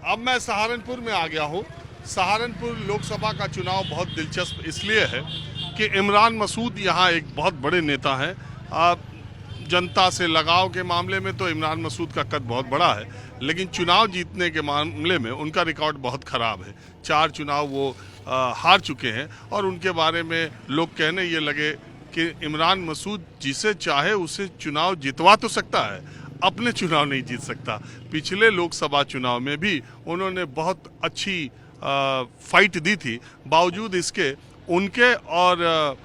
अब मैं सहारनपुर में आ गया हूँ। सहारनपुर लोकसभा का चुनाव बहुत दिलचस्प इसलिए है कि इमरान मसूद यहाँ एक बहुत बड़े नेता हैं। जनता से लगाव के मामले में तो इमरान मसूद का कद बहुत बड़ा है, लेकिन चुनाव जीतने के मामले में उनका रिकॉर्ड बहुत ख़राब है। 4 चुनाव वो हार चुके हैं और उनके बारे में लोग कहने ये लगे कि इमरान मसूद जिसे चाहे उसे चुनाव जितवा तो सकता है, अपने चुनाव नहीं जीत सकता। पिछले लोकसभा चुनाव में भी उन्होंने बहुत अच्छी फाइट दी थी, बावजूद इसके उनके और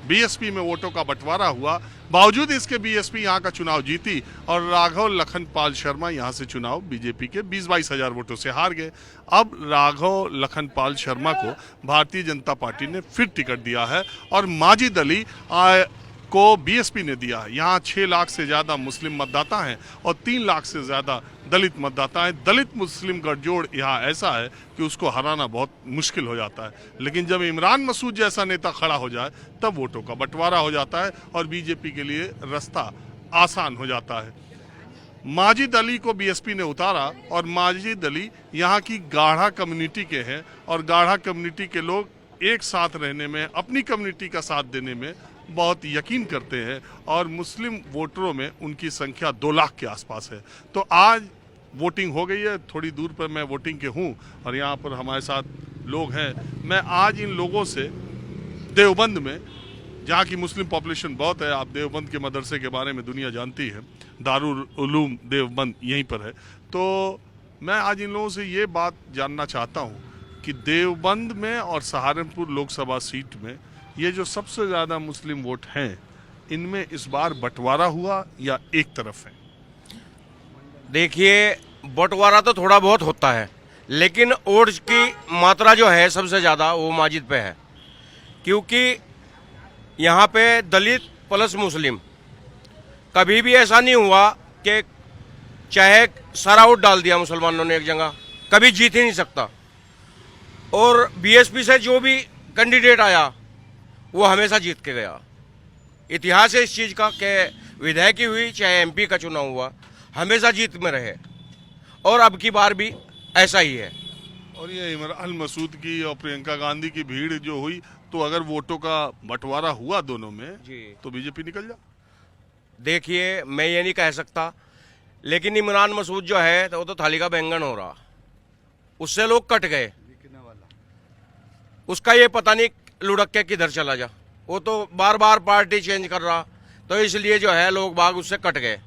बीएसपी में वोटों का बंटवारा हुआ। बावजूद इसके बीएसपी यहाँ का चुनाव जीती और राघव लखनपाल शर्मा यहाँ से चुनाव बीजेपी के 20-22 हजार वोटों से हार गए। अब राघव लखनपाल शर्मा को भारतीय जनता पार्टी ने फिर टिकट दिया है और माजिद अली को बीएसपी ने दिया है। यहाँ 6 लाख से ज़्यादा मुस्लिम मतदाता हैं और 3 लाख से ज़्यादा दलित मतदाता हैं। दलित मुस्लिम गठजोड़ यहाँ ऐसा है कि उसको हराना बहुत मुश्किल हो जाता है, लेकिन जब इमरान मसूद जैसा नेता खड़ा हो जाए तब वोटों का बंटवारा हो जाता है और बीजेपी के लिए रास्ता आसान हो जाता है। माजिद अली को बीएसपी ने उतारा और माजिद अली यहाँ की गाढ़ा कम्युनिटी के हैं और गाढ़ा कम्युनिटी के लोग एक साथ रहने में, अपनी कम्युनिटी का साथ देने में बहुत यकीन करते हैं और मुस्लिम वोटरों में उनकी संख्या 2 लाख के आसपास है। तो आज वोटिंग हो गई है, थोड़ी दूर पर मैं वोटिंग के हूँ और यहाँ पर हमारे साथ लोग हैं। मैं आज इन लोगों से देवबंद में, जहाँ की मुस्लिम पॉपुलेशन बहुत है, आप देवबंद के मदरसे के बारे में दुनिया जानती है, दारुल उलूम देवबंद यहीं पर है, तो मैं आज इन लोगों से ये बात जानना चाहता हूँ कि देवबंद में और सहारनपुर लोकसभा सीट में ये जो सबसे ज़्यादा मुस्लिम वोट हैं, इनमें इस बार बंटवारा हुआ या एक तरफ है? देखिए, बंटवारा तो थोड़ा बहुत होता है, लेकिन वोट की मात्रा जो है सबसे ज़्यादा वो माजिद पे है, क्योंकि यहाँ पे दलित प्लस मुस्लिम, कभी भी ऐसा नहीं हुआ कि चाहे सारा वोट डाल दिया मुसलमानों ने एक जगह, कभी जीत ही नहीं सकता। और बीएसपी से जो भी कैंडिडेट आया वो हमेशा जीत के गया। इतिहास है इस चीज़ का कि विधायकी हुई चाहे एमपी का चुनाव हुआ, हमेशा जीत में रहे और अब की बार भी ऐसा ही है। और ये इमरान मसूद की और प्रियंका गांधी की भीड़ जो हुई, तो अगर वोटों का बंटवारा हुआ दोनों में जी, तो बीजेपी निकल जा। देखिए, मैं ये नहीं कह सकता, लेकिन इमरान मसूद जो है तो वो तो थाली का बैंगन हो रहा, उससे लोग कट गए। उसका ये पता नहीं लुढ़क के किधर चला जा, वो तो बार बार पार्टी चेंज कर रहा, तो इसलिए जो है लोग बाग उससे कट गए।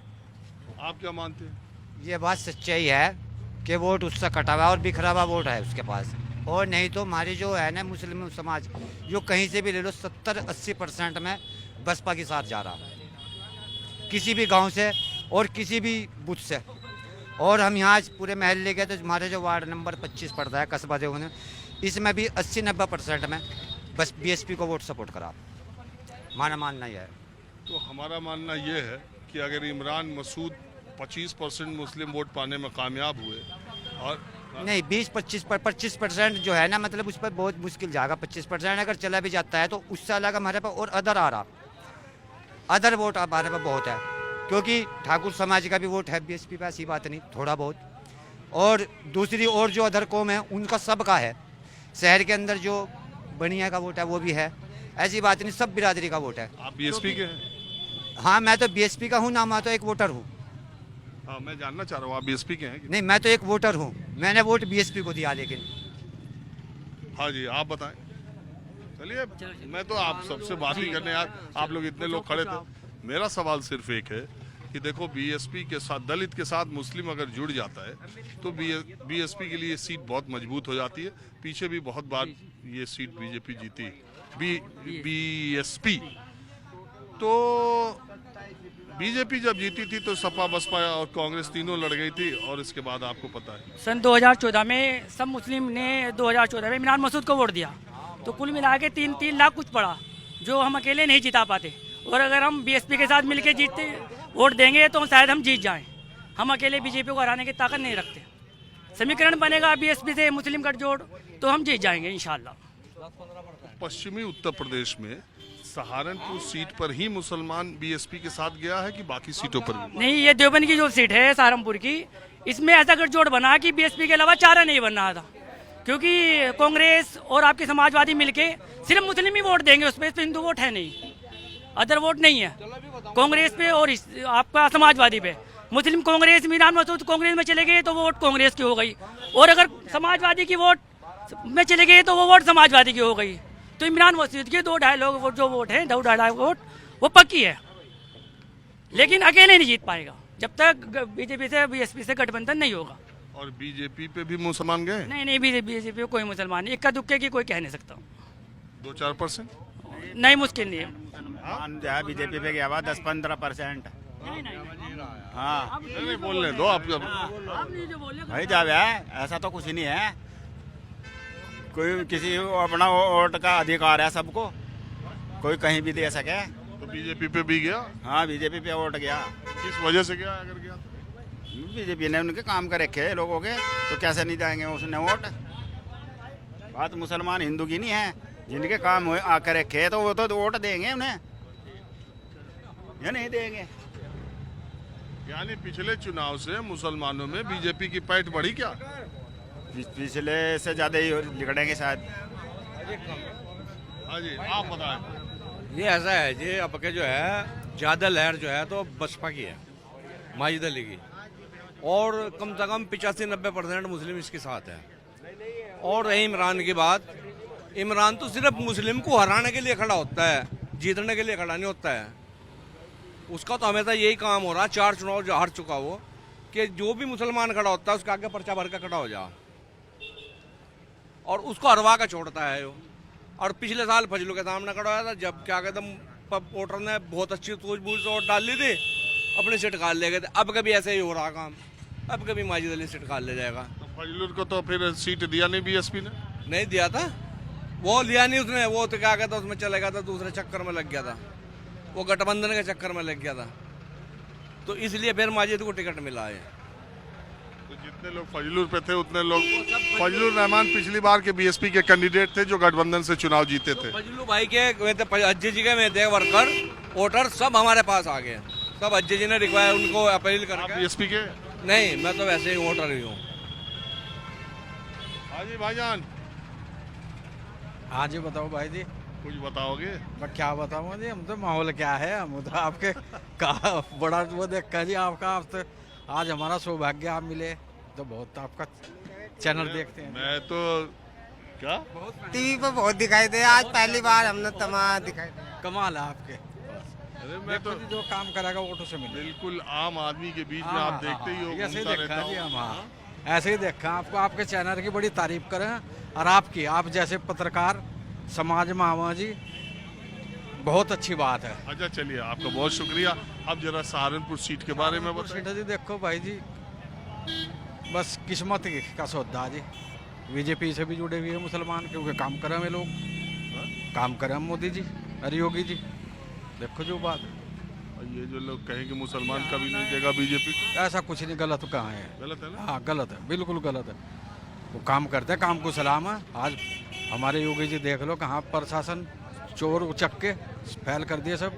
आप क्या मानते हैं? ये बात सच्चाई है कि वोट उससे कटा हुआ और बिखरा हुआ वोट है उसके पास। और नहीं तो हमारी जो है ना मुस्लिम समाज, जो कहीं से भी ले लो 70-80% में बसपा के साथ जा रहा, किसी भी गांव से और किसी भी बूथ से। और हम यहाँ पूरे महल्ले गए तो हमारे जो वार्ड नंबर 25 पड़ता है कस्बा देवबंद में, इसमें भी 80-90% में बस बीएसपी को वोट सपोर्ट करा। हमारा मानना यह है। तो हमारा मानना ये है कि अगर इमरान मसूद 25% मुस्लिम वोट पाने में कामयाब हुए और नहीं 20-25% जो है ना, मतलब उस पर बहुत मुश्किल जाएगा। 25% अगर चला भी जाता है तो उससे अलग हमारे पास और अदर आ रहा, अदर वोट हमारे पास बहुत है, क्योंकि ठाकुर समाज का भी वोट है बीएसपी पे, ऐसी बात नहीं, थोड़ा बहुत। और दूसरी और जो अदर कौम है उनका सबका है, शहर के अंदर जो बनिया का वोट है वो भी है, ऐसी बात नहीं, सब बिरादरी का वोट है। आप बीएसपी के हैं? हाँ, मैं तो बीएसपी का हूँ ना, मैं तो एक वोटर हूँ। हाँ, मैं जानना चाह रहा हूँ आप बीएसपी के हैं कि? नहीं, मैं तो एक वोटर हूँ, मैंने वोट बीएसपी को दिया। लेकिन हाँ जी, आप बताएं। चलिए, मैं तो आप सबसे बात ही करने, यार आप लोग इतने लोग खड़े थे। मेरा सवाल सिर्फ एक है कि देखो, बीएसपी के साथ, दलित के साथ मुस्लिम अगर जुड़ जाता है तो बीएसपी के लिए सीट बहुत मजबूत हो जाती है। पीछे भी बहुत बार ये सीट बीजेपी जीती, बीएसपी। तो बीजेपी जब जीती थी तो सपा बसपा और कांग्रेस तीनों लड़ गई थी, और इसके बाद आपको पता है सन 2014 में सब मुस्लिम ने 2014 में इमरान मसूद को वोट दिया, तो कुल मिला के 3 लाख कुछ पड़ा, जो हम अकेले नहीं जिता पाते। और अगर हम बीएसपी के साथ मिलकर जीतते वोट देंगे तो शायद हम जीत जाएं। हम अकेले बीजेपी को हराने की ताकत नहीं रखते। समीकरण बनेगा बीएसपी से मुस्लिम गठजोड़, तो हम जीत जाएंगे इंशाल्लाह। पश्चिमी उत्तर प्रदेश में सहारनपुर सीट पर ही मुसलमान बीएसपी के साथ गया है कि बाकी सीटों पर भी? नहीं, ये देवबंद की जो सीट है सहारनपुर की, इसमें ऐसा गठजोड़ बना कि बीएसपी के अलावा चारा नहीं बन रहा था, क्योंकि कांग्रेस और आपके समाजवादी मिलके सिर्फ मुस्लिम ही वोट देंगे, उस पर तो हिंदू वोट है नहीं, अदर वोट नहीं है कांग्रेस पे और आपका समाजवादी पे। मुस्लिम कांग्रेस, इमरान मसूद कांग्रेस में चले गए तो वो वोट कांग्रेस की हो गई, और अगर समाजवादी की वोट में चले गए तो वो वोट समाजवादी की हो गई। तो इमरान मसूद के 2-2.5 लोग जो वोट हैं, 2-2.5 वोट वो पक्की है, लेकिन अकेले नहीं जीत पाएगा जब तक बीजेपी से बीएसपी से गठबंधन नहीं होगा। और बीजेपी पे भी मुसलमान गए नहीं बीजेपी कोई मुसलमान नहीं, इक्का दुक्के की कोई कह नहीं सकता, 2-4%। नहीं मुश्किल नहीं है। मुसलमान जो है बीजेपी पे गया हुआ 10-15%। हाँ नहीं बोलने दो आप। भाई जब है ऐसा तो कुछ नहीं है, कोई किसी को अपना वोट का अधिकार है सबको, कोई कहीं भी दे सके। तो बीजेपी पे भी गया, हाँ बीजेपी पे वोट गया। किस वजह से गया अगर गया? बीजेपी ने उनके काम कर रखे लोगों के, तो कैसे नहीं जाएंगे उसने वोट। बात मुसलमान हिंदू की नहीं है, जिनके काम हुए आकर रखे तो वो तो वोट देंगे उन्हें, या नहीं देंगे। यानी पिछले चुनाव से मुसलमानों में बीजेपी की पैठ बढ़ी क्या? पिछले से ज्यादा ही लिखड़ेंगे शायद। हाँ जी, आप बताएं। ये ऐसा है जी, अब के जो है ज़्यादा लहर जो है तो बसपा की है, माजिद अली की, और कम से कम 85-90% मुस्लिम इसके साथ है। और रही इमरान की बात, इमरान तो सिर्फ मुस्लिम को हराने के लिए खड़ा होता है, जीतने के लिए खड़ा नहीं होता है। उसका तो हमेशा यही काम हो रहा है, 4 चुनाव जो हार चुका वो, कि जो भी मुसलमान खड़ा होता है उसके आगे पर्चा भर कर खड़ा हो जा, और उसको हरवा का छोड़ता है वो। और पिछले साल फजलू के सामने खड़ा हुआ था, जब क्या कहते वोटर ने बहुत अच्छी सूझबूझ से वोट डाल ली थी, अपने सीट काट ले गए थे। अब कभी ऐसे ही हो रहा काम, अब कभी माजिद अली सीट काट ले जाएगा। तो फजलुल को तो फिर सीट दिया नहीं बीएसपी ने? नहीं दिया था, वो लिया नहीं उसने, वो तो क्या कहता उसमें चला गया था, दूसरे चक्कर में लग गया था, वो गठबंधन के चक्कर में लग गया था, तो इसलिए फिर माजिद को टिकट मिला है। तो जितने लोग फजलुल पे थे उतने लोग, फजलुल रहमान पिछली बार के बीएसपी के कैंडिडेट थे जो गठबंधन से चुनाव जीते थे। फजलू भाई के अज्जी जी के में थे वर्कर वोटर सब हमारे पास आ गए, सब अज्जी जी ने रिक्वायर उनको अपील करके। बीएसपी के? नहीं, मैं तो वैसे ही वोटर ही हूँ। हाँ जी भाईजान, हाँ जी बताओ भाई जी। कुछ बताओगे? मैं क्या बताऊँ जी, हम तो माहौल क्या है, हम तो आपके का बड़ा वो देखा जी आपका, आप तो आज हमारा सौभाग्य आप मिले, तो बहुत आपका चैनल देखते हैं। मैं तो क्या टीवी पे बहुत दिखाई दे, आज पहली बार हमने तमाम दिखाई दे। कमाल है आपके, अरे मैं तो जो काम करेगा वोटों से मिले। बिल्कुल आम आदमी के बीच में आप देखते ही हो, ऐसे ही घूमता देखा रहता जी हूँ। हम, हाँ ऐसे ही देखा आपको, आपके चैनल की बड़ी तारीफ करें, और आपकी, आप जैसे पत्रकार समाज में आवा जी, बहुत अच्छी बात है। अच्छा चलिए, आपका बहुत शुक्रिया। अब जरा सहारनपुर सीट के बारे में बताइए। सीटा जी देखो भाई जी, बस किस्मत का सौदा जी, बीजेपी से भी जुड़े हुए हैं मुसलमान, क्योंकि काम करें हमें लोग, काम करें हम मोदी जी और योगी जी, देखो जो बात। और ये जो लोग कहें कि मुसलमान कभी नहीं देगा बीजेपी को, ऐसा कुछ नहीं, गलत कहाँ है, गलत है ना? हाँ गलत है, बिल्कुल गलत है। वो काम करते हैं, काम को सलाम है। आज हमारे योगी जी देख लो कहाँ प्रशासन चोर उचक के फैल कर दिए सब,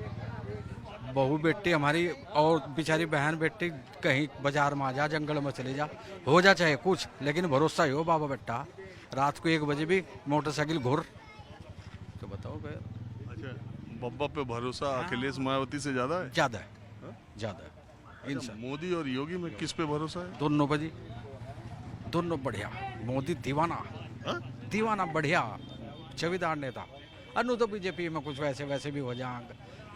बहू बेटी हमारी और बेचारी बहन बेटी कहीं बाजार में आ जा, जंगल में चले जा, हो जा चाहे कुछ, लेकिन भरोसा ही हो बाबा बेटा। रात को 1 बजे भी मोटरसाइकिल घुर, तो बताओ भाई। अच्छा, बब्बा पे भरोसा अखिलेश मायावती से ज्यादा है? ज़्यादा है, ज़्यादा है। अच्छा, मोदी और योगी में किस पे भरोसा है? दोनों पर जी, दोनों बढ़िया। मोदी दीवाना, हाँ? दीवाना बढ़िया छविदार नेता। अनु तो बीजेपी में कुछ वैसे भी हो जा,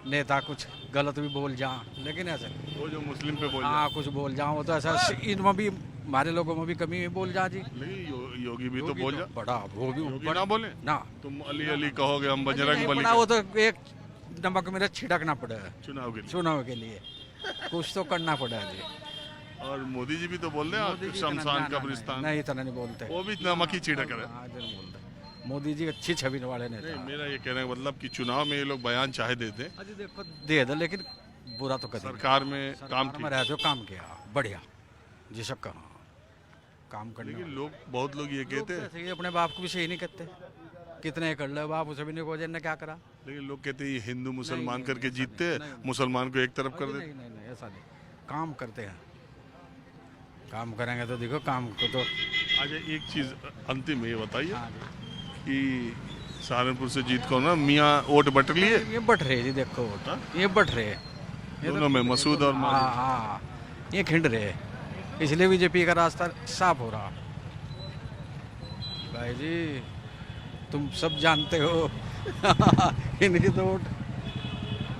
नेता कुछ गलत भी बोल जा, लेकिन ऐसे वो जो मुस्लिम पे बोल हाँ कुछ बोल जाओ, वो तो ऐसा इनमें भी, हमारे लोगों में भी कमी बोल जा जी। नहीं, योगी भी तो बोल जा। बड़ा वो भी योगी ना बोले ना, तुम अली अली कहोगे, हम बजरंग बली बड़ा वो तो एक नमक मेरा छिड़कना पड़ा है चुनाव के लिए। चुनाव के लिए, कुछ तो करना पड़ा है जी। और मोदी जी भी तो बोल रहे मोदी हैं जी शमशान इतना- कब्रिस्तान, नहीं इतना नहीं बोलते, वो भी नमक ही छिड़क रहे। हाँ, इतना नहीं बोलते। मोदी जी अच्छी छवि वाले नेता नहीं, हैं। मेरा ये कहने का मतलब कि चुनाव में ये लोग बयान चाहे देते, अजी देखो दे दो, लेकिन बुरा तो कभी सरकार में काम में किया। रहते हो, काम किया बढ़िया जी, सब कहा काम करने लेकिन वाले। लोग, बहुत लोग ये लोग कहते तो हैं, ऐसे ही अपने बाप को भी सही नहीं कहते, कितने कर लो बाप, उसे भी नहीं खोजे ने क्या करा। लेकिन लोग कहते हैं ये हिंदू मुसलमान नहीं, करके ऐसा जीतते नहीं, हैं, नहीं, मुसलमान को एक तरफ कर अजी देते। नहीं ऐसा नहीं, काम करते हैं, काम करेंगे तो देखो काम को तो। अच्छा, एक चीज अंतिम में ये बताइए हाँ कि सहारनपुर से जीत को ना मियाँ वोट बट लिए ये बट रहे जी, देखो वोट ये बट रहे दोनों में, मसूद और माजिद। हाँ हाँ, ये खिंड रहे, इसलिए बीजेपी का रास्ता साफ हो रहा। भाई जी तुम सब जानते हो इनकी तो वोट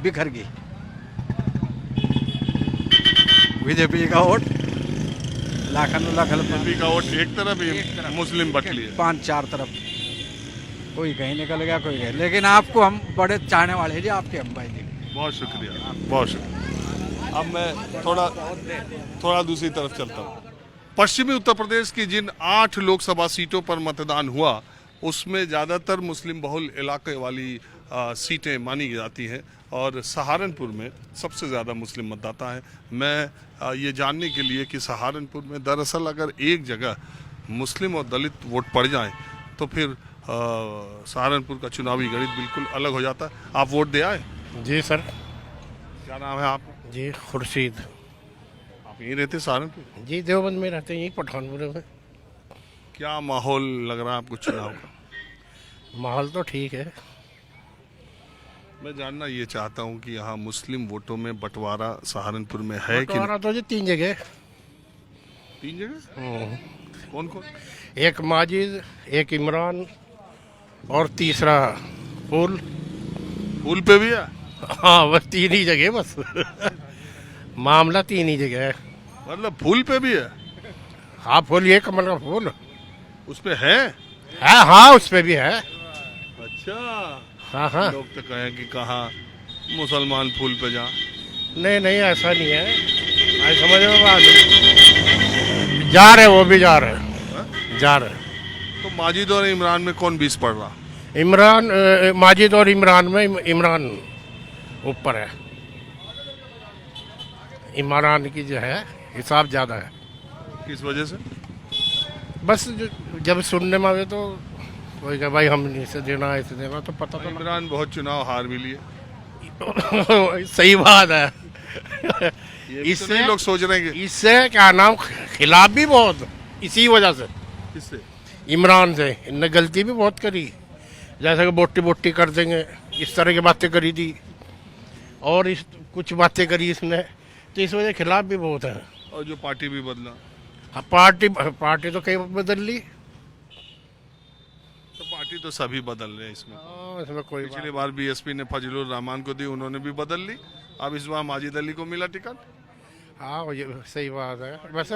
बिखर गई, बीजेपी का वोट लाखन बीजेपी का वोट एक तरफ ही, मुस्लिम बट लिए। 5-4 तरफ, कोई कहीं निकल गया कोई कहीं, लेकिन आपको हम बड़े चाहने वाले हैं जी आपके, हम भाई जी। बहुत शुक्रिया, बहुत शुक्रिया। अब मैं थोड़ा दूसरी तरफ चलता हूँ। पश्चिमी उत्तर प्रदेश की जिन 8 लोकसभा सीटों पर मतदान हुआ उसमें ज़्यादातर मुस्लिम बहुल इलाके वाली सीटें मानी जाती हैं और सहारनपुर में सबसे ज़्यादा मुस्लिम मतदाता हैं। मैं ये जानने के लिए कि सहारनपुर में दरअसल अगर एक जगह मुस्लिम और दलित वोट पड़ जाएं तो फिर सहारनपुर का चुनावी गणित बिल्कुल अलग हो जाता है। आप वोट दे आए? जी सर। क्या नाम है आप? जी खुर्शीद। आप यहीं रहते सहारनपुर? जी देवबंद में रहते हैं, यहीं पठानपुर में। क्या माहौल लग रहा है आपको चुनाव का? माहौल तो ठीक है। मैं जानना ये चाहता हूँ कि यहाँ मुस्लिम वोटों में बंटवारा सहारनपुर में है कि बंटवारा तो जी 3 जगह। 3 जगह? कौन कौन? एक माजिद, एक इमरान और तीसरा फूल। फूल पे भी है? हाँ बस 3 ही जगह बस मामला 3 ही जगह है। मतलब फूल पे भी है? हाँ फूल, ये कमल का फूल उस पे है? हाँ उस पे भी है। अच्छा। हाँ हाँ। लोग तो कहें कि कहाँ मुसलमान फूल पे जा। नहीं नहीं ऐसा नहीं है, आई समझ में बात। जा रहे, वो भी जा रहे, जा रहे। तो माजिद और इमरान में कौन 20 पड़ रहा? इमरान, माजिद और इमरान में इमरान ऊपर है। इमरान की जो है हिसाब ज़्यादा है। किस वजह से? बस जब सुनने में आवे तो वही कहा भाई हम इसे देना इसे देना, तो पता तो इमरान बहुत चुनाव हार भी लिए। सही बात है। इससे नहीं लोग सोच रहे हैं कि इससे क्या नाम खिलाफ भी बहुत, इसी वजह से। किससे? इमरान से। इनने गलती भी बहुत करी, जैसे कि बोटी बोटी कर देंगे, इस तरह की बातें करी थी और इस कुछ बातें करी इसने, तो इस वजह खिलाफ भी बहुत है। और जो पार्टी भी बदला। हाँ पार्टी तो कई बदल ली। तो पार्टी तो सभी बदल रहे हैं इसमें। इसमें कोई पिछली बार बीएसपी ने फजलुर रहमान को दी, उन्होंने भी बदल ली। अब इस बार माजिद अली को मिला टिकट। हाँ ये सही बात है। वैसे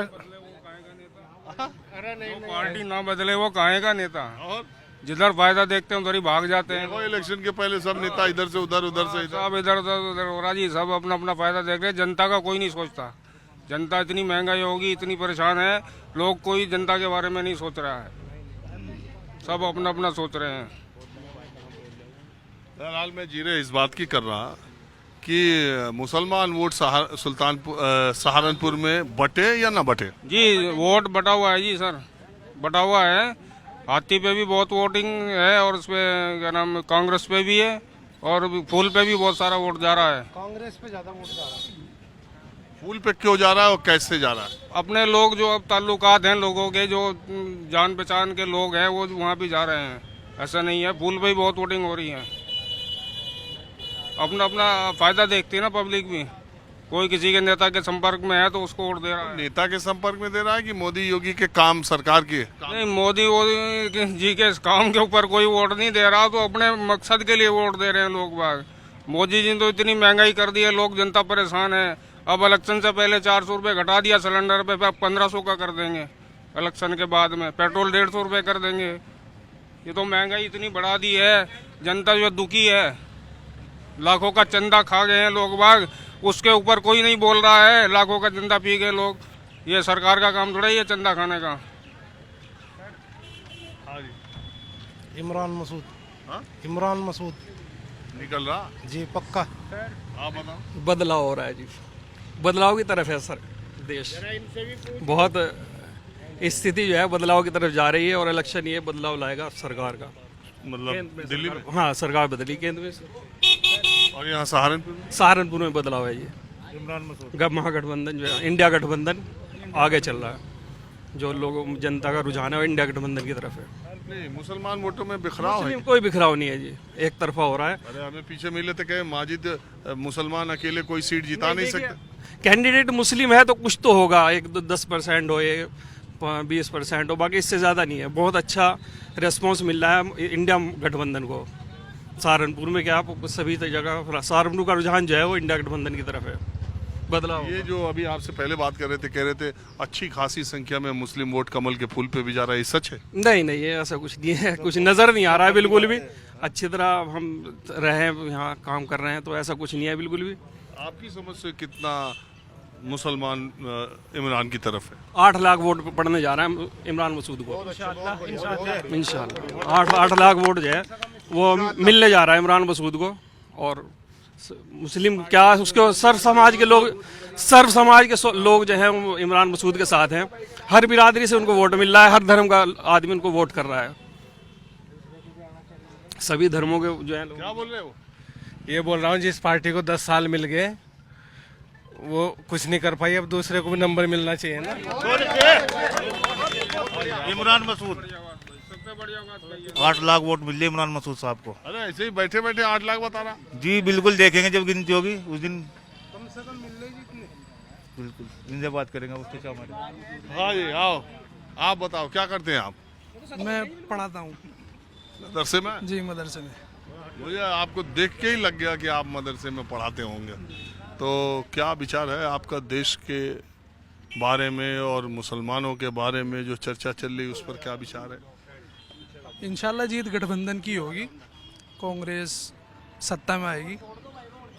अरे नहीं, पार्टी ना बदले वो काहे का नेता, और जिधर फायदा देखते हैं उधर ही भाग जाते हैं। देखो इलेक्शन के पहले सब नेता इधर से उधर, उधर से इधर, सब इधर उधर हो रहा जी, सब अपना अपना फायदा देख रहे हैं। जनता का कोई नहीं सोचता। जनता इतनी महंगाई होगी, इतनी परेशान है, लोग कोई जनता के बारे में नहीं सोच रहा है, सब अपना अपना सोच रहे हैं। बहरहाल मैं जीरे इस बात की कर रहा कि मुसलमान वोट सहारनपुर में बटे या ना बटे? जी वोट बटा हुआ है जी सर, बटा हुआ है। हाथी पे भी बहुत वोटिंग है और उस पे क्या नाम कांग्रेस पे भी है और फूल पे भी बहुत सारा वोट जा रहा है। कांग्रेस पे ज्यादा वोट जा रहा है। फूल पे क्यों जा रहा है और कैसे जा रहा है? अपने लोग जो अब ताल्लुकात हैं लोगों के, जो जान पहचान के लोग हैं, वो वहाँ भी जा रहे हैं। ऐसा नहीं है, फूल पे ही बहुत वोटिंग हो रही है। अपना अपना फायदा देखती है ना पब्लिक भी। कोई किसी के नेता के संपर्क में है तो उसको वोट दे रहा है। नेता के संपर्क में दे रहा है कि मोदी योगी के काम, सरकार के काम? नहीं, मोदी जी के काम के ऊपर कोई वोट नहीं दे रहा, तो अपने मकसद के लिए वोट दे रहे हैं लोग बाग। मोदी जी ने तो इतनी महंगाई कर दी है, लोग जनता परेशान है। अब इलेक्शन से पहले 400 रुपये घटा दिया सिलेंडर पे, अब 1500 का कर देंगे। इलेक्शन के बाद में पेट्रोल 150 रुपये कर देंगे। ये तो महंगाई इतनी बढ़ा दी है, जनता जो दुखी है। लाखों का चंदा खा गए हैं लोग बाग, उसके ऊपर कोई नहीं बोल रहा है। लाखों का चंदा पी गए लोग, ये सरकार का काम थोड़ा ही है चंदा खाने का। इमरान मसूद। हाँ? इमरान मसूद निकल रहा जी पक्का। आप बताओ। बदलाव हो रहा है जी, बदलाव की तरफ है सर देश। बहुत स्थिति जो है बदलाव की तरफ जा रही है और इलेक्शन ये बदलाव लाएगा सरकार का। मतलब दिल्ली में? हाँ सरकार बदली केंद्र में से। और यहाँ सहारनपुर में? सहारनपुर में बदलाव है ये। इमरान मसूद। महागठबंधन जो है, इंडिया गठबंधन आगे चल रहा है। जो लोग जनता का रुझान है वो इंडिया गठबंधन की तरफ है। नहीं, मुसलमान वोटों में बिखराव है। मुस्लिम कोई बिखराव नहीं है जी, एक तरफा हो रहा है। अरे हमें पीछे मिले थे कहे माजिद मुसलमान अकेले कोई सीट जिता नहीं सकते। कैंडिडेट मुस्लिम है तो कुछ तो होगा, 10% हो, 20% हो, बाकी इससे ज़्यादा नहीं है। बहुत अच्छा रेस्पॉन्स मिल रहा है इंडिया गठबंधन को। सहारनपुर में क्या सभी जगह सहारनपुर का रुझान जो है वो इंडिया गठबंधन की तरफ है। बदलाव ये जो अभी आपसे पहले बात कर रहे थे, कह रहे थे अच्छी खासी संख्या में मुस्लिम वोट कमल के फूल पे भी जा रहा है, ये सच है? नहीं नहीं, ये ऐसा कुछ नहीं है, कुछ नज़र नहीं आ रहा है बिल्कुल भी। अच्छी तरह हम रहे यहाँ काम कर रहे हैं तो ऐसा कुछ नहीं है बिल्कुल भी। आपकी समझ से कितना मुसलमान इमरान की तरफ है? 8 लाख वोट पड़ने जा रहा है इमरान मसूद को इंशाल्लाह। 8 लाख वोट जो है वो मिलने जा रहा है इमरान मसूद को। और मुस्लिम क्या उसके सर्व समाज के लोग जो हैं वो इमरान मसूद के साथ हैं। हर बिरादरी से उनको वोट मिल रहा है, हर धर्म का आदमी उनको वोट कर रहा है। सभी धर्मों के जो है। क्या बोल रहे हो? ये बोल रहा हूँ जिस पार्टी को 10 साल मिल गए वो कुछ नहीं कर पाई, अब दूसरे को भी नंबर मिलना चाहिए ना। इमरान मसूद 8 लाख वोट मिले इमरान मसूद साहब को। अरे ऐसे ही बैठे बैठे 8 लाख बता रहा। जी बिल्कुल, देखेंगे जब गिनती होगी उस दिन कम से कम मिलने जितने। बिल्कुल इनसे बात करेंगे उसके क्या हमारे। हाँ जी, आओ आप बताओ क्या करते हैं आप? मैं पढ़ाता हूँ मदरसे में? जी, मदरसे में। मुझे आपको देख के ही लग गया कि आप मदरसे में पढ़ाते होंगे। तो क्या विचार है आपका देश के बारे में और मुसलमानों के बारे में जो चर्चा चल रही उस पर क्या विचार है? इंशाल्लाह जीत गठबंधन की होगी, कांग्रेस सत्ता में आएगी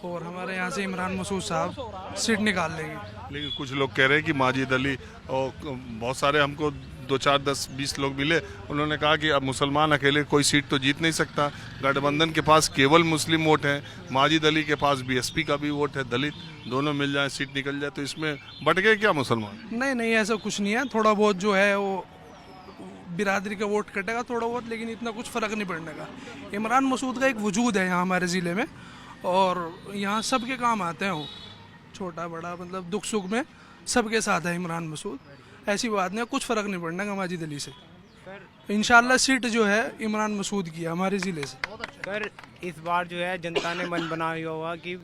और हमारे यहाँ से इमरान मसूद साहब सीट निकाल लेंगे। लेकिन कुछ लोग कह रहे हैं कि माजिद अली और बहुत सारे हमको 2, 4, 10, 20 लोग मिले, उन्होंने कहा कि अब मुसलमान अकेले कोई सीट तो जीत नहीं सकता, गठबंधन के पास केवल मुस्लिम वोट है, माजिद अली के पास बीएसपी का भी वोट है, दलित दोनों मिल जाए सीट निकल जाए, तो इसमें बट गए क्या मुसलमान? नहीं नहीं, ऐसा कुछ नहीं है। थोड़ा बहुत जो है वो बिरादरी का वोट कटेगा थोड़ा बहुत, लेकिन इतना कुछ फ़र्क नहीं पड़ने का। इमरान मसूद का एक वजूद है यहाँ हमारे ज़िले में और यहाँ सबके काम आते हैं वो, छोटा बड़ा मतलब दुख सुख में सबके साथ है इमरान मसूद। ऐसी बात नहीं, कुछ फ़र्क नहीं पड़ने का माजिद अली से। इंशाल्लाह सीट जो है इमरान मसूद की है हमारे ज़िले से। सर इस बार जो है जनता ने मन बनाया हुआ कि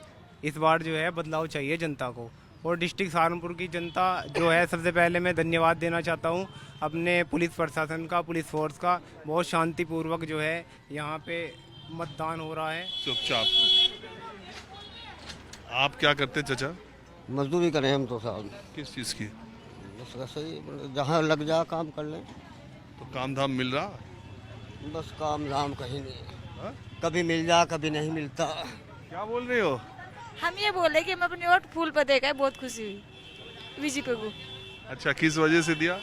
इस बार जो है बदलाव चाहिए जनता को, और डिस्ट्रिक्ट सहारनपुर की जनता जो है सबसे पहले मैं धन्यवाद देना चाहता हूँ अपने पुलिस प्रशासन का, पुलिस फोर्स का। बहुत शांतिपूर्वक जो है यहाँ पे मतदान हो रहा है। चुपचाप। आप क्या करते चाचा? मजदूरी करें हम तो साहब। किस चीज़ की? बस वैसे ही जहाँ लग जा काम कर लें। तो काम धाम मिल रहा? बस काम धाम कहीं नहीं, कभी मिल जा कभी नहीं मिलता। क्या बोल रहे हो? हम ये बोले कि हम अपनी वोट फूल पर देकर बहुत खुशी हुई बीजेपी को। अच्छा, किस वजह से दिया?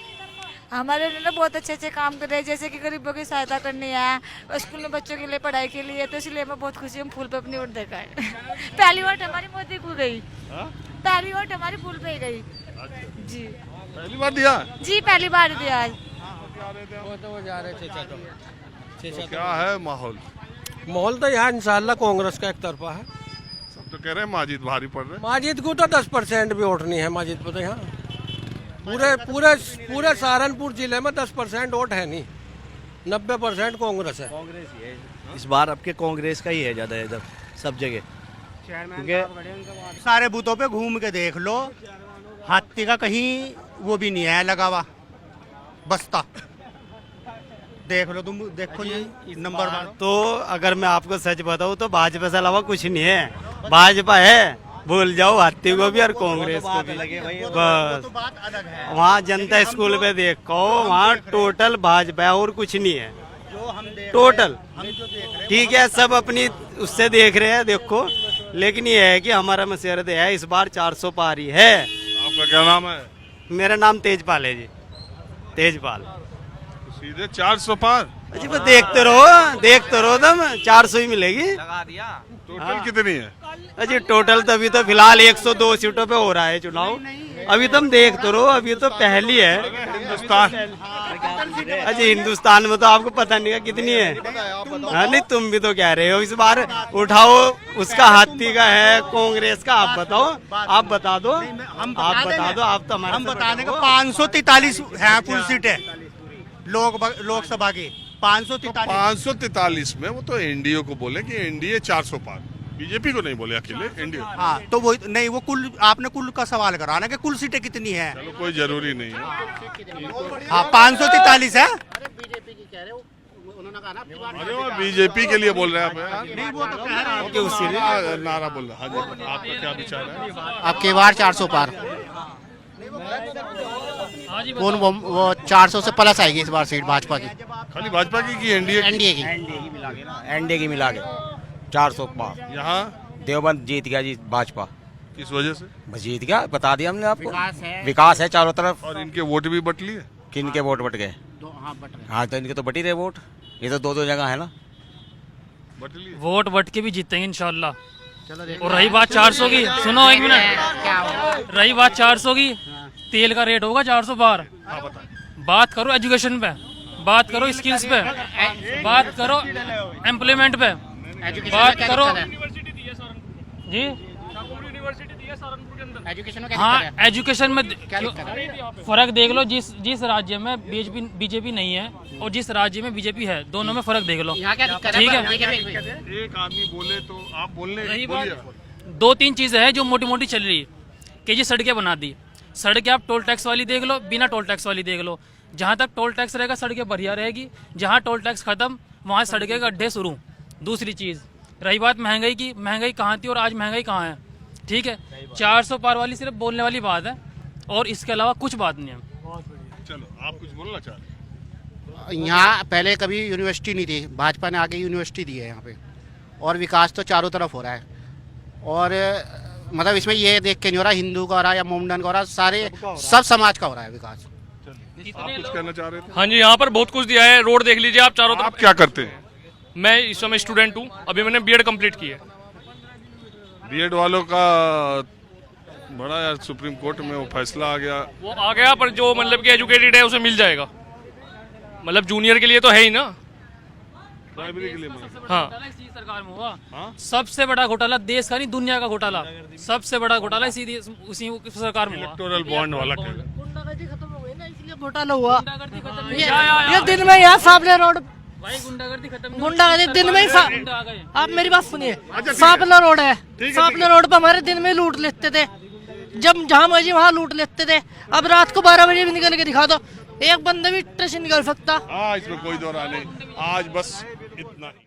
हमारे उन्होंने बहुत अच्छे अच्छे काम कर रहे हैं, जैसे कि गरीबों की सहायता करनी है, स्कूल में बच्चों के लिए पढ़ाई के लिए, तो इसलिए मैं बहुत खुशी हूँ फूल पे अपनी वोट देकर आए। पहली वोट हमारी मोदी को गई। पहली वोट हमारी फूल पे ही गई। जी पहली बार दिया? जी पहली बार दिया आज। तो क्या है माहौल? माहौल तो यहाँ इंशाल्लाह कांग्रेस का एक तरफा है। सब तो कह रहे हैं माजिद भारी पड़ रहे हैं। माजिद को तो 10% भी वोट नहीं है माजिद पे तो यहाँ पूरे सहारनपुर जिले में 10% वोट है नहीं, 90% कांग्रेस है। कांग्रेस ही है इस बार, आपके कांग्रेस का ही है ज़्यादा इधर सब जगह। सारे बूथों पे घूम के देख लो, हाथी का कहीं वो भी नहीं है लगा हुआ बस्ता। देख लो तुम, देखो ये नंबर तो अगर मैं आपको सच बताऊं तो भाजपा से अलावा कुछ नहीं है। भाजपा है, भूल जाओ हाथी को भी और कांग्रेस को भी। बस वहाँ जनता स्कूल पे देखो, वहाँ टोटल भाजपा है और कुछ नहीं है टोटल। ठीक है, सब अपनी उससे देख रहे हैं देखो, लेकिन ये है कि हमारा मसरत है इस बार 400 पारी है। आपका क्या नाम है? मेरा नाम तेजपाल है जी, तेजपाल। सीधे 400 पार? जी बस देखते रहो तुम, 400 ही मिलेगी। लगा दिया। टोटल कितनी है? अजी टोटल तो अभी तो फिलहाल 102 सीटों पे हो रहा है चुनाव। अभी तुम देख तो रहो, अभी तो पहली है हिंदुस्तान। अच्छा हिंदुस्तान में तो आपको पता नहीं है कितनी है। हाँ नहीं तुम भी तो कह रहे हो इस बार उठाओ, उसका हाथी का है कांग्रेस का। आप बताओ, आप बता दो, आप बता दो। आप तो हमारे हम बता देंगे 543 है कुल सीटें लोकसभा की 543। 543 में वो तो एनडीए को बोले कि एनडीए 400 पार, बीजेपी को नहीं बोले, अकेले एनडीए। हाँ तो वो नहीं, वो कुल आपने कुल का सवाल करा ना कि कुल सीटें कितनी हैं। चलो कोई जरूरी नहीं है। हाँ 543 है। अरे वो बीजेपी के लिए बोल रहे हैं आप। नहीं वो तो कह रहे हैं नारा बोल रहा। हाँ जी, आपका क्या विचार है? अब के बार 400 पार कौन वो 400 से प्लस आएगी इस बार सीट भाजपा की। खाली भाजपा की एनडीए एनडीए की। एनडीए की मिला के 400 पार। यहाँ देवबंद जीत गया जी भाजपा। किस वजह से? बस जीत गया, बता दिया हमने आपको। विकास है चारों तरफ। और इनके वोट भी बट लिए। किन के वोट बट गए? हाँ तो इनके तो बट ही रहे वोट। ये तो दो जगह है ना। बट लिए वोट बट के भी जीतेंगे इंशाल्लाह। और रही बात 400 की, सुनो एक मिनट, रही बात 400 की, तेल का रेट होगा 400 पार। बात करो एजुकेशन पे, बात करो स्किल्स पे, बात करो एम्प्लॉयमेंट पे, बात करो जी। हाँ एजुकेशन में फर्क देख लो। जिस राज्य में बीजेपी नहीं है और जिस राज्य में बीजेपी है, दोनों में फर्क देख लो। ठीक है, एक आदमी बोले तो आप बोलने बोलिए। 2-3 चीजें हैं जो मोटी मोटी चल रही है कि जी सड़कें बना दी। सड़कें आप टोल टैक्स वाली देख लो, बिना टोल टैक्स वाली देख लो। जहाँ तक टोल टैक्स रहेगा सड़कें बढ़िया रहेगी, जहाँ टोल टैक्स खत्म वहाँ सड़कें गड्ढे शुरू। दूसरी चीज़ रही बात महंगाई की, महंगाई कहाँ थी और आज महंगाई कहाँ है। ठीक है, 400 पार वाली सिर्फ बोलने वाली बात है और इसके अलावा कुछ बात नहीं है। चलो आप कुछ बोलना चाह रहे? यहाँ पहले कभी यूनिवर्सिटी नहीं थी, भाजपा ने आके यूनिवर्सिटी दी है यहाँ पे, और विकास तो चारों तरफ हो रहा है। और मतलब इसमें ये देख के नहीं हो रहा हिंदू का हो रहा है या मोमडन का हो रहा है, सारे सब समाज का हो रहा है विकास। आप कुछ कहना चाह रहे थे? हाँ जी, यहाँ पर बहुत कुछ दिया है। रोड देख लीजिए आप चारों तरफ। आप क्या करते हैं? मैं इस समय स्टूडेंट हूँ, अभी मैंने बीएड कंप्लीट की है। बीएड वालों का बड़ा यार सुप्रीम कोर्ट में वो फैसला आ गया। वो आ गया, पर जो मतलब कि एजुकेटेड है उसे मिल जाएगा। मतलब जूनियर के लिए तो है ही ना, प्राइमरी के लिए। हाँ सरकार में हुआ। हाँ? सबसे बड़ा घोटाला देश का नहीं दुनिया का घोटाला, सबसे बड़ा घोटाला इसी सरकार में हुआ। इलेक्टोरल बॉन्ड वाला खत्म हो गई ना, इसलिए घोटाला हुआ। ये दिन में यहाँ साबले रोड भाई गुंडागर्दी खत्म, गुंडागर्दी दिन में ही आप मेरी बात सुनिए। सापला रोड है, सापला रोड पे हमारे दिन में लूट लेते थे, जब जहाँ मर्जी वहाँ लूट लेते थे। अब रात को 12 बजे भी निकल के दिखा दो, एक बंदे भी ट्रेन निकल सकता। हाँ इसमें कोई दो राय नहीं, आज बस इतना ही।